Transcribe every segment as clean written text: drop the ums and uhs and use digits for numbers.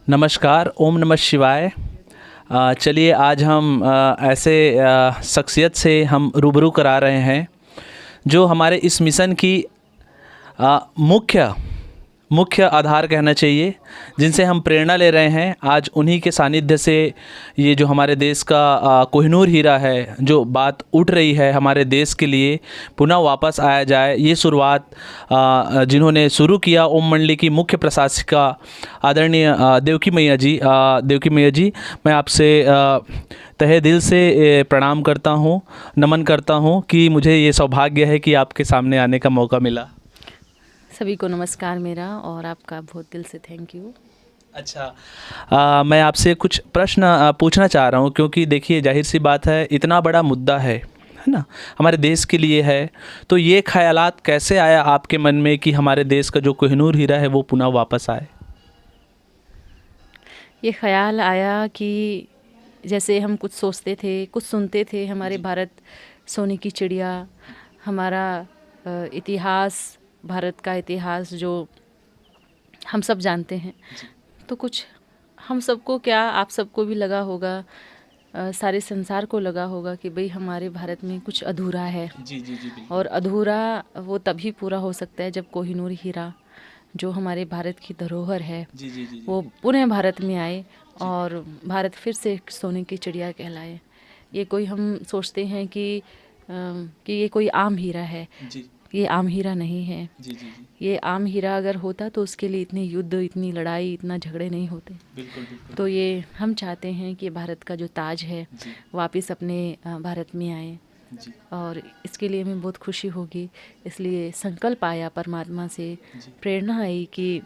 नमस्कार, ओम नमः शिवाय। चलिए आज हम ऐसे शख्सियत से हम रूबरू करा रहे हैं जो हमारे इस मिशन की मुख्य मुख्य आधार कहना चाहिए, जिनसे हम प्रेरणा ले रहे हैं। आज उन्हीं के सानिध्य से ये जो हमारे देश का कोहिनूर हीरा है, जो बात उठ रही है हमारे देश के लिए पुनः वापस आया जाए, ये शुरुआत जिन्होंने शुरू किया ओम मंडली की मुख्य प्रशासिका आदरणीय देवकी मैया जी, मैं आपसे तहे दिल से प्रणाम करता हूँ, नमन करता हूँ कि मुझे ये सौभाग्य है कि आपके सामने आने का मौका मिला। सभी को नमस्कार मेरा, और आपका बहुत दिल से थैंक यू। अच्छा, मैं आपसे कुछ प्रश्न पूछना चाह रहा हूँ, क्योंकि देखिए जाहिर सी बात है, इतना बड़ा मुद्दा है ना, हमारे देश के लिए है। तो ये ख्यालात कैसे आया आपके मन में कि हमारे देश का जो कोहिनूर हीरा है वो पुनः वापस आए? ये ख्याल आया कि जैसे हम कुछ सोचते थे, कुछ सुनते थे, हमारे भारत सोने की चिड़िया, हमारा इतिहास, भारत का इतिहास जो हम सब जानते हैं, तो कुछ हम सबको क्या, आप सबको भी लगा होगा, सारे संसार को लगा होगा कि भाई हमारे भारत में कुछ अधूरा है। जी। और अधूरा वो तभी पूरा हो सकता है जब कोहिनूर हीरा, जो हमारे भारत की धरोहर है, जी। वो पुनः भारत में आए और भारत फिर से सोने की चिड़िया कहलाए। ये कोई हम सोचते हैं कि ये कोई आम हीरा है। जी ये आम हीरा नहीं है। जी। ये आम हीरा अगर होता तो उसके लिए इतने युद्ध, इतनी लड़ाई, इतना झगड़े नहीं होते। बिल्कुल। तो ये हम चाहते हैं कि भारत का जो ताज है वापस अपने भारत में आए, जी और इसके लिए हमें बहुत खुशी होगी। इसलिए संकल्प आया परमात्मा से, प्रेरणा आई कि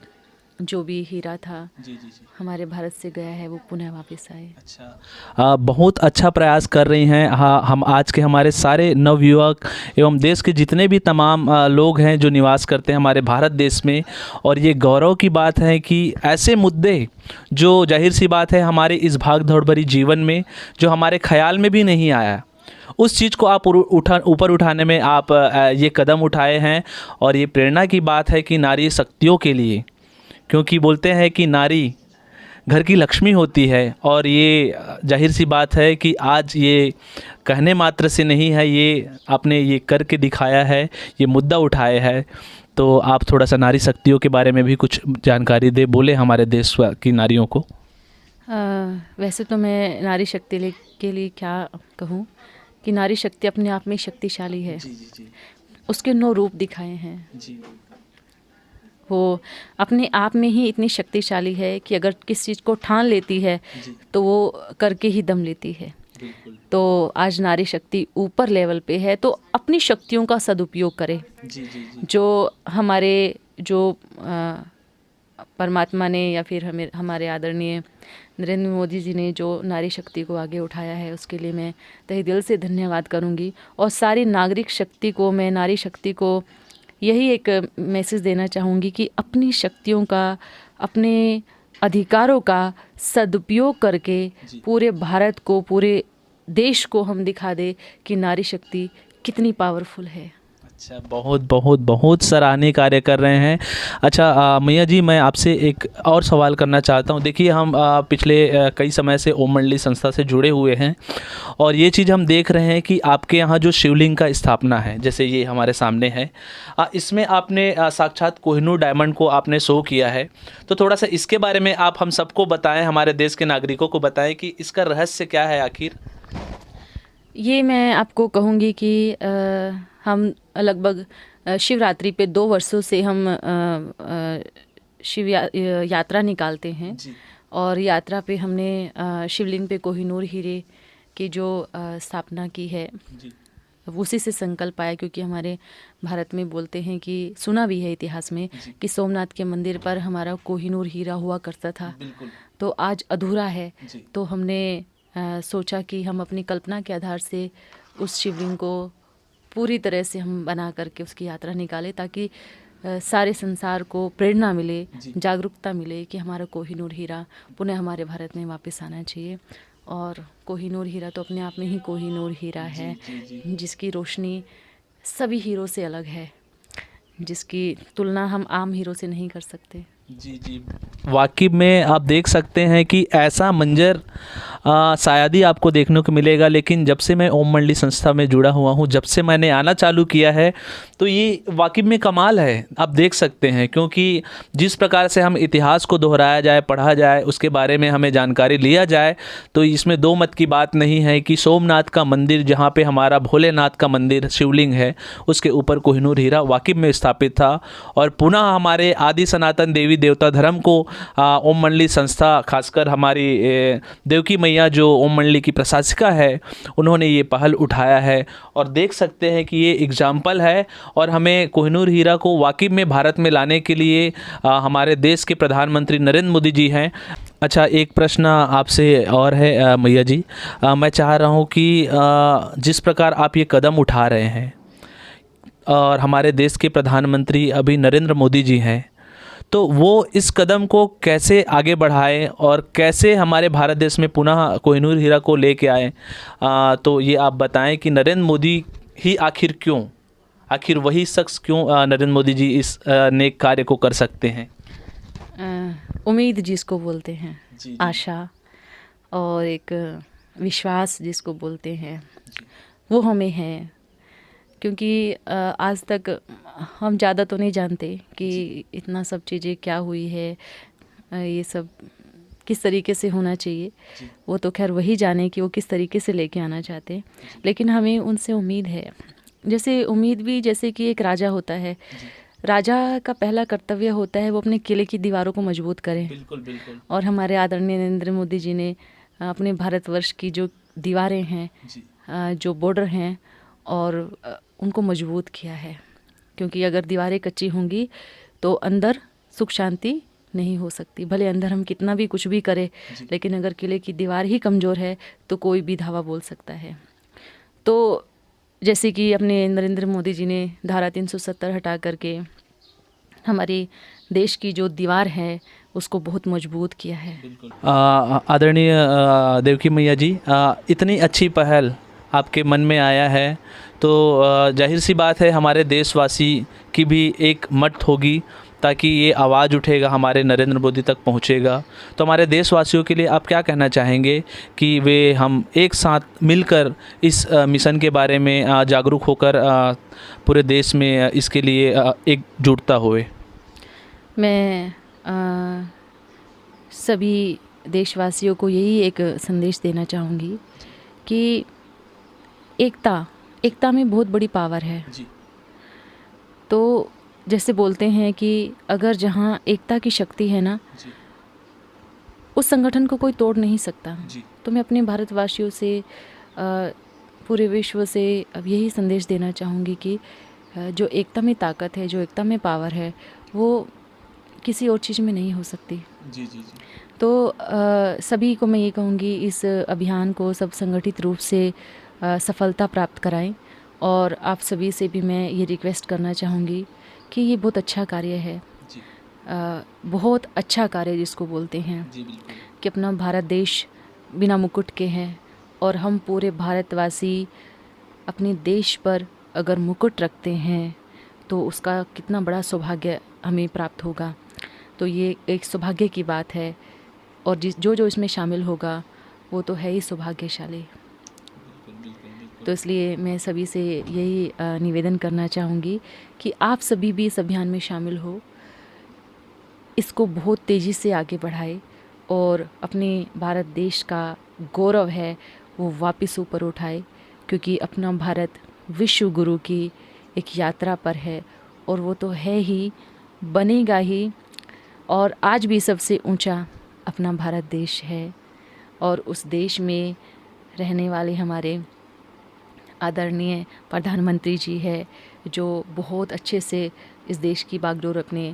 जो भी हीरा था जी हमारे भारत से गया है वो पुनः वापस आए। अच्छा, बहुत अच्छा प्रयास कर रही हैं। हाँ, हम आज के हमारे सारे नवयुवक एवं देश के जितने भी तमाम लोग हैं जो निवास करते हैं हमारे भारत देश में, और ये गौरव की बात है कि ऐसे मुद्दे जो जाहिर सी बात है हमारे इस भाग दौड़ भरी जीवन में जो हमारे ख्याल में भी नहीं आया, उस चीज़ को आप ऊपर उठाने में आप ये कदम उठाए हैं। और ये प्रेरणा की बात है कि नारी शक्तियों के लिए, क्योंकि बोलते हैं कि नारी घर की लक्ष्मी होती है, और ये जाहिर सी बात है कि आज ये कहने मात्र से नहीं है, ये आपने ये करके दिखाया है, ये मुद्दा उठाया है। तो आप थोड़ा सा नारी शक्तियों के बारे में भी कुछ जानकारी दे बोले हमारे देश की नारियों को। वैसे तो मैं नारी शक्ति के लिए क्या कहूँ कि नारी शक्ति अपने आप में शक्तिशाली है। जी। उसके 9 रूप दिखाए हैं। जी वो अपने आप में ही इतनी शक्तिशाली है कि अगर किस चीज़ को ठान लेती है तो वो करके ही दम लेती है। बिल्कुल। तो आज नारी शक्ति ऊपर लेवल पे है, तो अपनी शक्तियों का सदुपयोग करें। जी। जो हमारे जो परमात्मा ने या फिर हमारे आदरणीय नरेंद्र मोदी जी ने जो नारी शक्ति को आगे उठाया है, उसके लिए मैं तहे दिल से धन्यवाद करूंगी। और सारी नागरिक शक्ति को, मैं नारी शक्ति को यही एक मैसेज देना चाहूँगी कि अपनी शक्तियों का, अपने अधिकारों का सदुपयोग करके पूरे भारत को, पूरे देश को हम दिखा दे कि नारी शक्ति कितनी पावरफुल है। अच्छा, बहुत सराहनीय कार्य कर रहे हैं। अच्छा मैया जी, मैं आपसे एक और सवाल करना चाहता हूं। देखिए हम पिछले कई समय से ओम मंडली संस्था से जुड़े हुए हैं, और ये चीज़ हम देख रहे हैं कि आपके यहाँ जो शिवलिंग का स्थापना है, जैसे ये हमारे सामने है, इसमें आपने साक्षात कोहिनूर डायमंड को आपने शो किया है। तो थोड़ा सा इसके बारे में आप हम सबको बताएं, हमारे देश के नागरिकों को बताएं कि इसका रहस्य क्या है आखिर। ये मैं आपको कहूँगी कि हम लगभग शिवरात्रि पे 2 वर्षों से हम शिव यात्रा निकालते हैं। और यात्रा पे हमने शिवलिंग पे कोहिनूर हीरे की जो स्थापना की है, उसी से संकल्प आया। क्योंकि हमारे भारत में बोलते हैं कि सुना भी है इतिहास में कि सोमनाथ के मंदिर पर हमारा कोहिनूर हीरा हुआ करता था। तो आज अधूरा है, तो हमने सोचा कि हम अपनी कल्पना के आधार से उस शिवलिंग को पूरी तरह से हम बना करके उसकी यात्रा निकालें, ताकि सारे संसार को प्रेरणा मिले, जागरूकता मिले कि हमारा कोहिनूर हीरा पुनः हमारे भारत में वापस आना चाहिए। और कोहिनूर हीरा तो अपने आप में ही कोहिनूर हीरा है, जिसकी रोशनी सभी हीरो से अलग है, जिसकी तुलना हम आम हीरो से नहीं कर सकते। जी जी, वाकई में आप देख सकते हैं कि ऐसा मंजर शायद ही आपको देखने को मिलेगा। लेकिन जब से मैं ओम मंडली संस्था में जुड़ा हुआ हूँ, जब से मैंने आना चालू किया है, तो ये वाकई में कमाल है। आप देख सकते हैं, क्योंकि जिस प्रकार से हम इतिहास को दोहराया जाए, पढ़ा जाए, उसके बारे में हमें जानकारी लिया जाए, तो इसमें दो मत की बात नहीं है कि सोमनाथ का मंदिर, जहाँ पे हमारा भोलेनाथ का मंदिर शिवलिंग है, उसके ऊपर कोहिनूर हीरा वाकई में स्थापित था। और पुनः हमारे आदि सनातन देवी देवता धर्म को ओम मंडली संस्था, खासकर हमारी देवकी मैया जो ओम मंडली की प्रशासिका है, उन्होंने ये पहल उठाया है। और देख सकते हैं कि ये एग्जाम्पल है। और हमें कोहिनूर हीरा को वाकई में भारत में लाने के लिए हमारे देश के प्रधानमंत्री नरेंद्र मोदी जी हैं। अच्छा, एक प्रश्न आपसे और है मैया जी, मैं चाह रहा हूँ कि जिस प्रकार आप ये कदम उठा रहे हैं और हमारे देश के प्रधानमंत्री अभी नरेंद्र मोदी जी हैं, तो वो इस कदम को कैसे आगे बढ़ाएं और कैसे हमारे भारत देश में पुनः कोहिनूर हीरा को लेके आए, तो ये आप बताएं कि नरेंद्र मोदी ही आखिर क्यों, आखिर वही शख्स क्यों नरेंद्र मोदी जी इस नेक कार्य को कर सकते हैं। उम्मीद जिसको बोलते हैं, जी जी। आशा और एक विश्वास जिसको बोलते हैं, वो हमें है। क्योंकि आज तक हम ज़्यादा तो नहीं जानते कि इतना सब चीज़ें क्या हुई है, ये सब किस तरीके से होना चाहिए। वो तो खैर वही जाने कि वो किस तरीके से लेके आना चाहते हैं, लेकिन हमें उनसे उम्मीद है। जैसे उम्मीद भी, जैसे कि एक राजा होता है, राजा का पहला कर्तव्य होता है वो अपने किले की दीवारों को मजबूत करें। बिल्कुल बिल्कुल। और हमारे आदरणीय नरेंद्र मोदी जी ने अपने भारतवर्ष की जो दीवारें हैं, जो बॉर्डर हैं, और उनको मजबूत किया है। क्योंकि अगर दीवारें कच्ची होंगी तो अंदर सुख शांति नहीं हो सकती। भले अंदर हम कितना भी कुछ भी करें, लेकिन अगर किले की दीवार ही कमज़ोर है तो कोई भी धावा बोल सकता है। तो जैसे कि अपने नरेंद्र मोदी जी ने धारा 370 हटा करके हमारे देश की जो दीवार है उसको बहुत मजबूत किया है। आदरणीय देवकी मैया जी, इतनी अच्छी पहल आपके मन में आया है, तो जाहिर सी बात है हमारे देशवासी की भी एक मत होगी, ताकि ये आवाज़ उठेगा, हमारे नरेंद्र मोदी तक पहुँचेगा। तो हमारे देशवासियों के लिए आप क्या कहना चाहेंगे कि वे हम एक साथ मिलकर इस मिशन के बारे में जागरूक होकर पूरे देश में इसके लिए एकजुटता होए। मैं सभी देशवासियों को यही एक संदेश देना चाहूँगी कि एकता में बहुत बड़ी पावर है जी। तो जैसे बोलते हैं कि अगर जहाँ एकता की शक्ति है ना, जी। उस संगठन को कोई तोड़ नहीं सकता। जी। तो मैं अपने भारतवासियों से, पूरे विश्व से अब यही संदेश देना चाहूँगी कि जो एकता में ताकत है, जो एकता में पावर है, वो किसी और चीज़ में नहीं हो सकती। जी जी जी। तो सभी को मैं ये कहूँगी, इस अभियान को सब संगठित रूप से सफलता प्राप्त कराएं। और आप सभी से भी मैं ये रिक्वेस्ट करना चाहूँगी कि ये बहुत अच्छा कार्य है। जी। बहुत अच्छा कार्य जिसको बोलते हैं। जी बिल्कुल। कि अपना भारत देश बिना मुकुट के हैं, और हम पूरे भारतवासी अपने देश पर अगर मुकुट रखते हैं तो उसका कितना बड़ा सौभाग्य हमें प्राप्त होगा। तो ये एक सौभाग्य की बात है, और जो इसमें शामिल होगा वो तो है ही सौभाग्यशाली। तो इसलिए मैं सभी से यही निवेदन करना चाहूँगी कि आप सभी भी इस अभियान में शामिल हो, इसको बहुत तेज़ी से आगे बढ़ाए और अपने भारत देश का गौरव है वो वापस ऊपर उठाए। क्योंकि अपना भारत विश्व गुरु की एक यात्रा पर है, और वो तो है ही, बनेगा ही। और आज भी सबसे ऊंचा अपना भारत देश है, और उस देश में रहने वाले हमारे आदरणीय प्रधानमंत्री जी है, जो बहुत अच्छे से इस देश की बागडोर अपने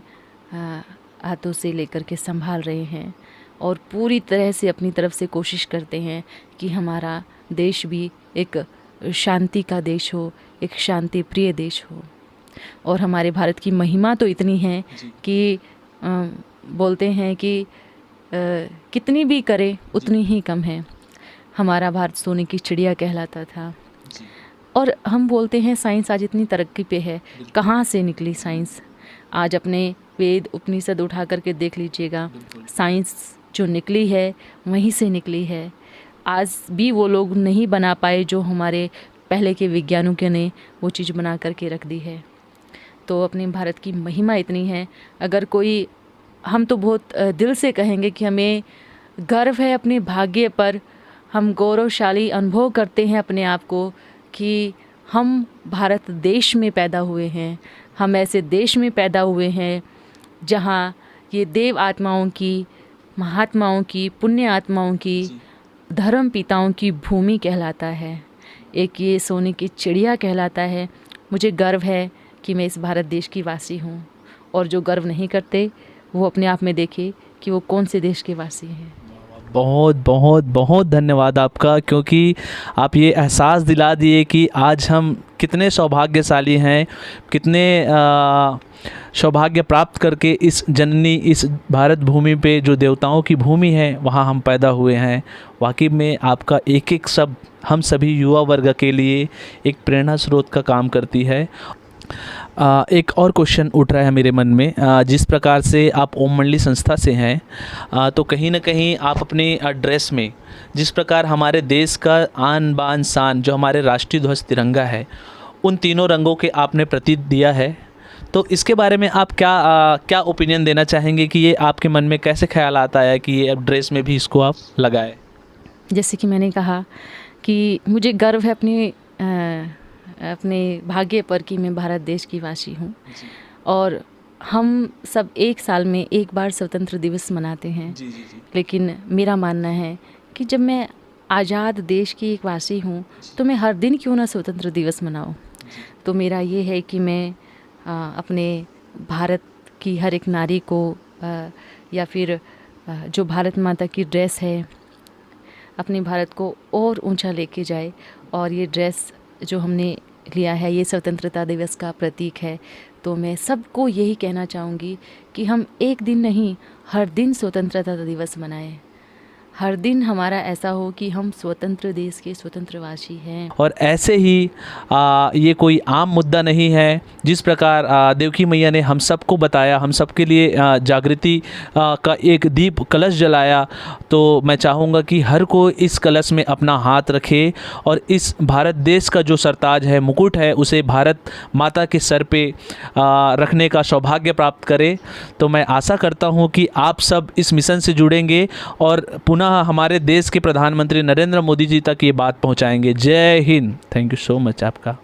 हाथों से लेकर के संभाल रहे हैं, और पूरी तरह से अपनी तरफ से कोशिश करते हैं कि हमारा देश भी एक शांति का देश हो, एक शांति प्रिय देश हो। और हमारे भारत की महिमा तो इतनी है कि बोलते हैं कि कितनी भी करे उतनी ही कम है। हमारा भारत सोने की चिड़िया कहलाता था। और हम बोलते हैं साइंस आज इतनी तरक्की पे है, कहाँ से निकली साइंस। आज अपने वेद उपनिषद उठा करके देख लीजिएगा, साइंस जो निकली है वहीं से निकली है। आज भी वो लोग नहीं बना पाए जो हमारे पहले के वैज्ञानिकों ने वो चीज़ बना करके रख दी है। तो अपने भारत की महिमा इतनी है, अगर कोई, हम तो बहुत दिल से कहेंगे कि हमें गर्व है अपने भाग्य पर, हम गौरवशाली अनुभव करते हैं अपने आप को कि हम भारत देश में पैदा हुए हैं। हम ऐसे देश में पैदा हुए हैं जहाँ ये देव आत्माओं की, महात्माओं की, पुण्य आत्माओं की, धर्म पिताओं की भूमि कहलाता है। एक ये सोने की चिड़िया कहलाता है। मुझे गर्व है कि मैं इस भारत देश की वासी हूँ, और जो गर्व नहीं करते वो अपने आप में देखे कि वो कौन से देश के वासी हैं। बहुत बहुत बहुत धन्यवाद आपका, क्योंकि आप ये एहसास दिला दिए कि आज हम कितने सौभाग्यशाली हैं, कितने सौभाग्य प्राप्त करके इस जननी, इस भारत भूमि पे जो देवताओं की भूमि है वहाँ हम पैदा हुए हैं। वाकई में आपका एक एक शब्द हम सभी युवा वर्ग के लिए एक प्रेरणा स्रोत का काम करती है। एक और क्वेश्चन उठ रहा है मेरे मन में, जिस प्रकार से आप ओम मंडली संस्था से हैं, तो कहीं ना कहीं आप अपने ड्रेस में जिस प्रकार हमारे देश का आन बान शान जो हमारे राष्ट्रीय ध्वज तिरंगा है, उन तीनों रंगों के आपने प्रतीक दिया है। तो इसके बारे में आप क्या ओपिनियन देना चाहेंगे कि ये आपके मन में कैसे ख्याल आता है कि ये अब ड्रेस में भी इसको आप लगाएं? जैसे कि मैंने कहा कि मुझे गर्व है अपने भाग्य पर कि मैं भारत देश की वासी हूँ, और हम सब एक साल में एक बार स्वतंत्र दिवस मनाते हैं। लेकिन मेरा मानना है कि जब मैं आज़ाद देश की एक वासी हूँ तो मैं हर दिन क्यों ना स्वतंत्र दिवस मनाऊँ। तो मेरा ये है कि मैं अपने भारत की हर एक नारी को या फिर जो भारत माता की ड्रेस है, अपने भारत को और ऊंचा लेके जाए। और ये ड्रेस जो हमने लिया है ये स्वतंत्रता दिवस का प्रतीक है। तो मैं सबको यही कहना चाहूँगी कि हम एक दिन नहीं, हर दिन स्वतंत्रता दिवस मनाएं। हर दिन हमारा ऐसा हो कि हम स्वतंत्र देश के स्वतंत्रवासी हैं। और ऐसे ही ये कोई आम मुद्दा नहीं है। जिस प्रकार देवकी मैया ने हम सबको बताया, हम सबके लिए जागृति का एक दीप कलश जलाया, तो मैं चाहूँगा कि हर कोई इस कलश में अपना हाथ रखे और इस भारत देश का जो सरताज है, मुकुट है, उसे भारत माता के सर पे रखने का सौभाग्य प्राप्त करे। तो मैं आशा करता हूँ कि आप सब इस मिशन से जुड़ेंगे और पुनः हमारे देश के प्रधानमंत्री नरेंद्र मोदी जी तक ये बात पहुंचाएंगे। जय Hind. Thank you so much आपका।